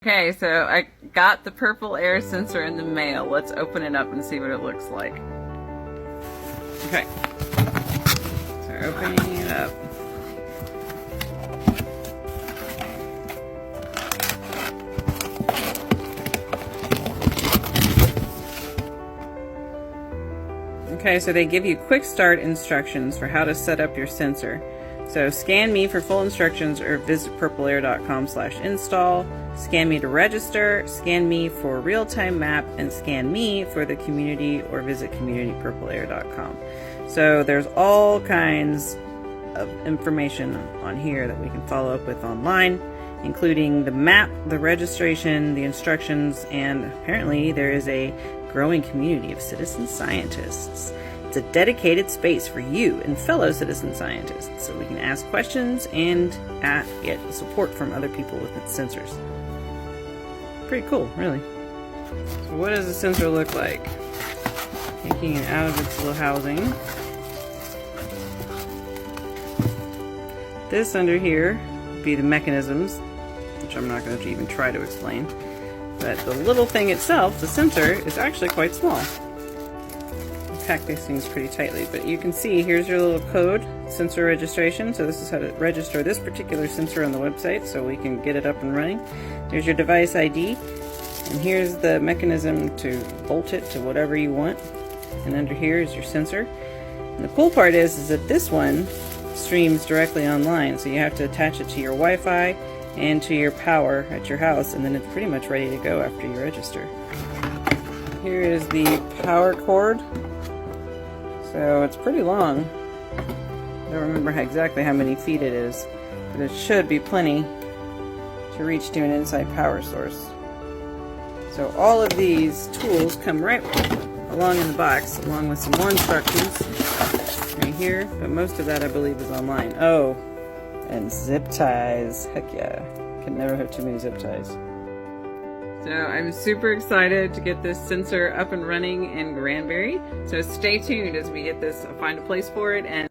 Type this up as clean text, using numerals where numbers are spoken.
Okay, so I got the purple air sensor in the mail. Let's open it up and see what it looks like. Okay, so we're opening it up. Okay, so they give you quick start instructions for how to set up your sensor. So scan me for full instructions or visit purpleair.com/install. Scan me to register, scan me for real-time map, and scan me for the community or visit communitypurpleair.com. So there's all kinds of information on here that we can follow up with online, including the map, the registration, the instructions, and apparently there is a growing community of citizen scientists. It's a dedicated space for you and fellow citizen scientists, so we can ask questions and get support from other people with its sensors. Pretty cool, really. So what does the sensor look like? Taking it out of its little housing. This under here would be the mechanisms, which I'm not going to even try to explain. But the little thing itself, the sensor, is actually quite small. Pack these things pretty tightly, but you can see here's your little code, sensor registration. So this is how to register this particular sensor on the website so we can get it up and running. There's your device ID, and here's the mechanism to bolt it to whatever you want. And under here is your sensor. And the cool part is that this one streams directly online, so you have to attach it to your Wi-Fi and to your power at your house, and then it's pretty much ready to go after you register. Here is the power cord. So it's pretty long. I don't remember exactly how many feet it is, but it should be plenty to reach to an inside power source. So all of these tools come right along in the box, along with some more instructions right here, but most of that I believe is online. Oh, and zip ties. Heck yeah. Can never have too many zip ties. So I'm super excited to get this sensor up and running in Granbury. So stay tuned as we get this, find a place for it, and